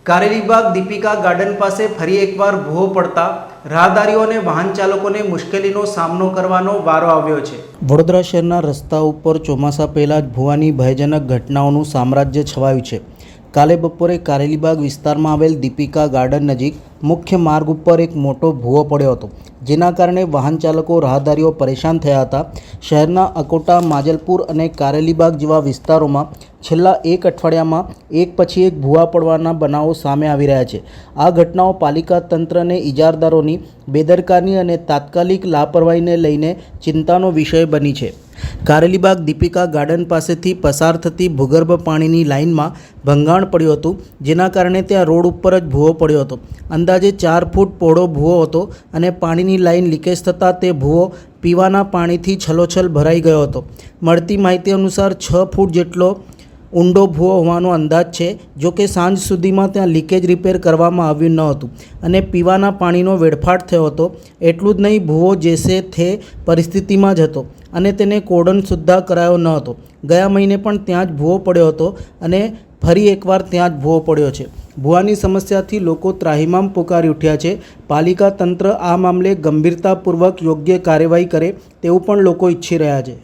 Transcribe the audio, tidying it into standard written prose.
Karelibaug Deepika garden પાસે ફરી એકવાર ભૂવો પડતા રાહદારીઓ અને વાહન ચાલકોને મુશ્કેલીનો સામનો કરવાનો વારો આવ્યો છે। વડોદરા શહેરના રસ્તા ઉપર ચોમાસા પહેલા જ ભૂવાની ભયજનક ઘટનાઓનું સામ્રાજ્ય છવાયું છે। કાલે બપોરે કારેલીબાગ વિસ્તારમાં આવેલ દીપિકા ગાર્ડન નજીક મુખ્ય માર્ગ ઉપર એક મોટો ભૂવો પડ્યો હતો, જેના કારણે વાહન ચાલકો રાહદારીઓ પરેશાન થયા હતા। શહેરના અકોટા, માજલપુર અને કારેલીબાગ જેવા વિસ્તારોમાં છેલ્લા એક અઠવાડિયામાં એક પછી એક ભૂવા પડવાના બનાવો સામે આવી રહ્યા છે। આ ઘટનાઓ પાલિકા તંત્રને ઇજારદારોની બેદરકારી અને તાત્કાલિક લાપરવાહીને લઈને ચિંતાનો વિષય બની છે। કારેલીબાગ દીપિકા ગાર્ડન પાસેથી પસાર થતી ભૂગર્ભ પાણીની લાઇનમાં ભંગાણ પડ્યું હતું, જેના કારણે ત્યાં રોડ ઉપર જ ભૂવો પડ્યો હતો। અંદાજે 4 ફૂટ પહોળો ભૂવો હતો અને પાણીની લાઇન લીકેજ થતાં તે ભૂવો પીવાના પાણીથી છલોછલ ભરાઈ ગયો હતો। મળતી માહિતી અનુસાર 6 ફૂટ જેટલો ઊંડો ભૂવો હોવાનો અંદાજ છે। જો કે સાંજ સુધીમાં ત્યાં લીકેજ રિપેર કરવામાં આવ્યું ન હતું અને પીવાના પાણીનો વેડફાટ થયો હતો। એટલું જ નહીં, ભૂવો જેસે થે પરિસ્થિતિમાં જ હતો અને તેને કોર્ડન સુદ્ધા કરાયો ન હતો। ગયા મહિને પણ ત્યાં જ ભૂવો પડ્યો હતો અને ફરી એકવાર ત્યાં જ ભૂવો પડ્યો છે। ભૂવાની સમસ્યાથી લોકો ત્રાહિમામ પુકારી ઉઠ્યા છે। પાલિકા તંત્ર આ મામલે ગંભીરતાપૂર્વક યોગ્ય કાર્યવાહી કરે તેવું પણ લોકો ઈચ્છી રહ્યા છે।